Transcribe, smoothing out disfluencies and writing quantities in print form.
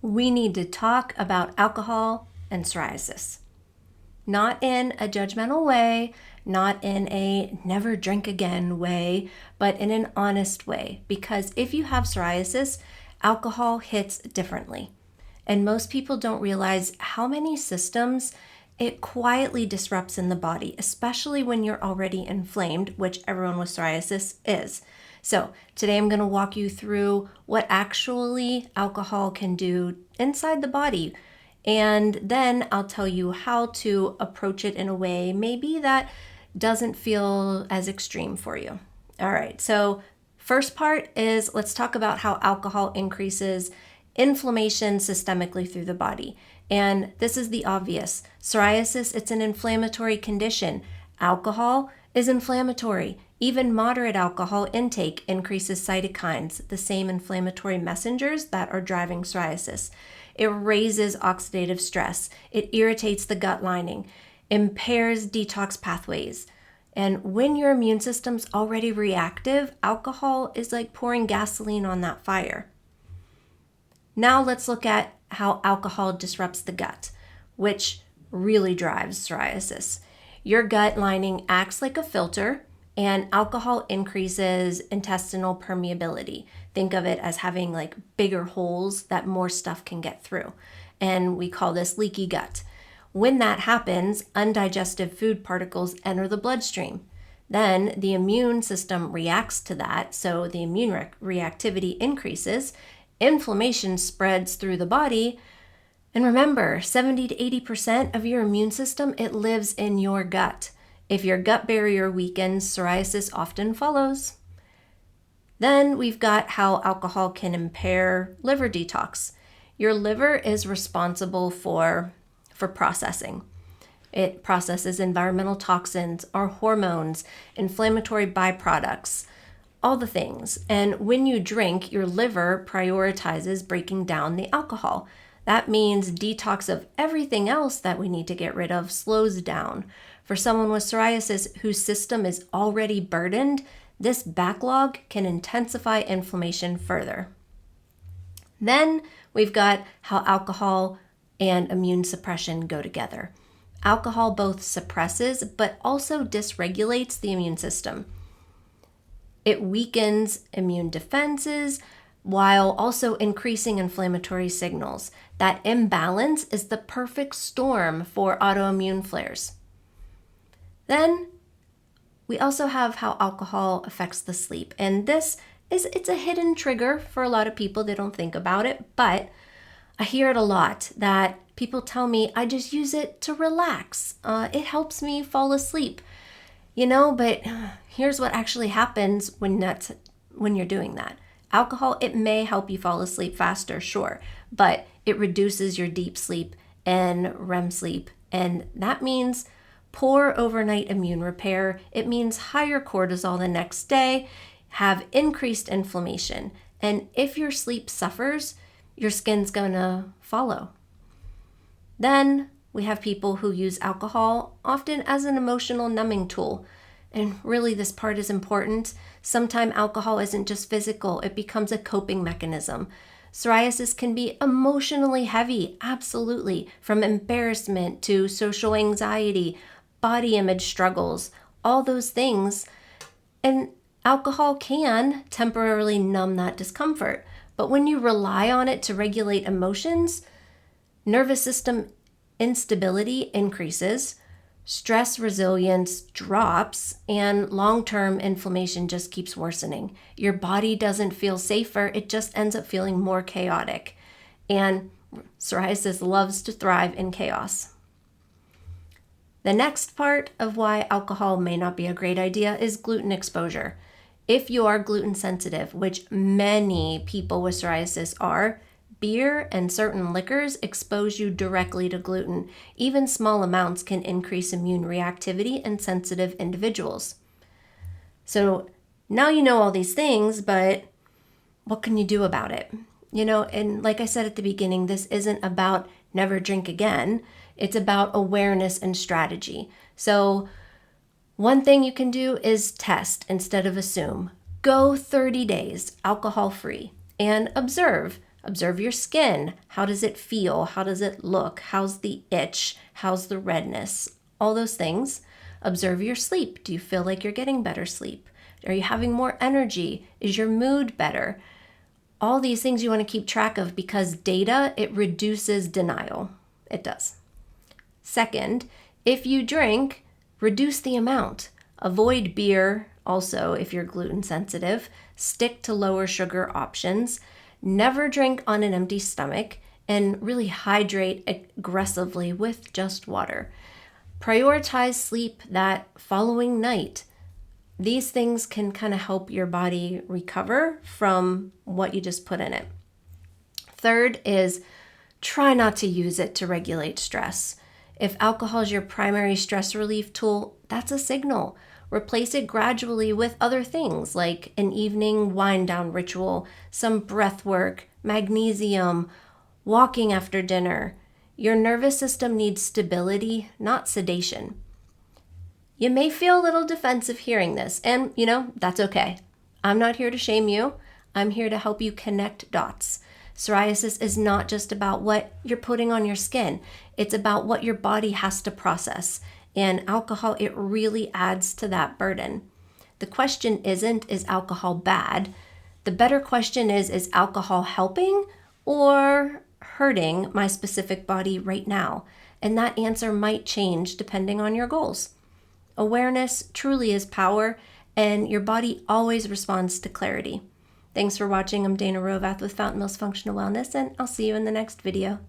we need to talk about alcohol and psoriasis. Not in a judgmental way, not in a never drink again way, but in an honest way. Because if you have psoriasis, alcohol hits differently. And most people don't realize how many systems it quietly disrupts in the body, especially when you're already inflamed, which everyone with psoriasis is. So today I'm going to walk you through what actually alcohol can do inside the body. And then I'll tell you how to approach it in a way maybe that doesn't feel as extreme for you. All right, so first part is let's talk about how alcohol increases inflammation systemically through the body. And this is the obvious. Psoriasis, it's an inflammatory condition. Alcohol is inflammatory. Even moderate alcohol intake increases cytokines, the same inflammatory messengers that are driving psoriasis. It raises oxidative stress. It irritates the gut lining, impairs detox pathways. And when your immune system's already reactive, alcohol is like pouring gasoline on that fire. Now let's look at how alcohol disrupts the gut, which really drives psoriasis. Your gut lining acts like a filter, and alcohol increases intestinal permeability. Think of it as having like bigger holes that more stuff can get through. And we call this leaky gut. When that happens, undigested food particles enter the bloodstream. Then the immune system reacts to that, so the immune reactivity increases. Inflammation spreads through the body. And remember, 70 to 80% of your immune system, it lives in your gut. If your gut barrier weakens, psoriasis often follows. Then we've got how alcohol can impair liver detox. Your liver is responsible for processing. It processes environmental toxins, our hormones, inflammatory byproducts, all the things. And when you drink, your liver prioritizes breaking down the alcohol. That means detox of everything else that we need to get rid of slows down. For someone with psoriasis whose system is already burdened, this backlog can intensify inflammation further. Then we've got how alcohol and immune suppression go together. Alcohol both suppresses but also dysregulates the immune system. It weakens immune defenses while also increasing inflammatory signals. That imbalance is the perfect storm for autoimmune flares. Then we also have how alcohol affects the sleep. And it's a hidden trigger for a lot of people. They don't think about it, but I hear it a lot that people tell me, I just use it to relax. It helps me fall asleep. But here's what actually happens when you're doing that. Alcohol, it may help you fall asleep faster, sure, but it reduces your deep sleep and REM sleep. And that means poor overnight immune repair. It means higher cortisol the next day, have increased inflammation. And if your sleep suffers, your skin's gonna follow. Then we have people who use alcohol often as an emotional numbing tool. And really this part is important. Sometimes alcohol isn't just physical, it becomes a coping mechanism. Psoriasis can be emotionally heavy, absolutely, from embarrassment to social anxiety, body image struggles, all those things. And alcohol can temporarily numb that discomfort. But when you rely on it to regulate emotions, nervous system instability increases, stress resilience drops, and long-term inflammation just keeps worsening. Your body doesn't feel safer, it just ends up feeling more chaotic. And psoriasis loves to thrive in chaos. The next part of why alcohol may not be a great idea is gluten exposure. If you are gluten sensitive, which many people with psoriasis are, beer and certain liquors expose you directly to gluten. Even small amounts can increase immune reactivity in sensitive individuals. So now you know all these things, but what can you do about it? And like I said at the beginning, this isn't about never drink again. It's about awareness and strategy. So one thing you can do is test instead of assume. Go 30 days alcohol-free and observe. Observe your skin. How does it feel? How does it look? How's the itch? How's the redness? All those things. Observe your sleep. Do you feel like you're getting better sleep? Are you having more energy? Is your mood better? All these things you want to keep track of, because data, it reduces denial. It does. Second, if you drink, reduce the amount. Avoid beer also if you're gluten sensitive. Stick to lower sugar options. Never drink on an empty stomach, and really hydrate aggressively with just water. Prioritize sleep that following night. These things can kind of help your body recover from what you just put in it. Third is try not to use it to regulate stress. If alcohol is your primary stress relief tool, that's a signal. Replace it gradually with other things like an evening wind down ritual, some breath work, magnesium, walking after dinner. Your nervous system needs stability, not sedation. You may feel a little defensive hearing this, and that's okay. I'm not here to shame you. I'm here to help you connect dots. Psoriasis is not just about what you're putting on your skin. It's about what your body has to process. And alcohol, it really adds to that burden. The question isn't, is alcohol bad? The better question is alcohol helping or hurting my specific body right now? And that answer might change depending on your goals. Awareness truly is power, and your body always responds to clarity. Thanks for watching. I'm Dayna Hrovath with Fountain Mills Functional Wellness, and I'll see you in the next video.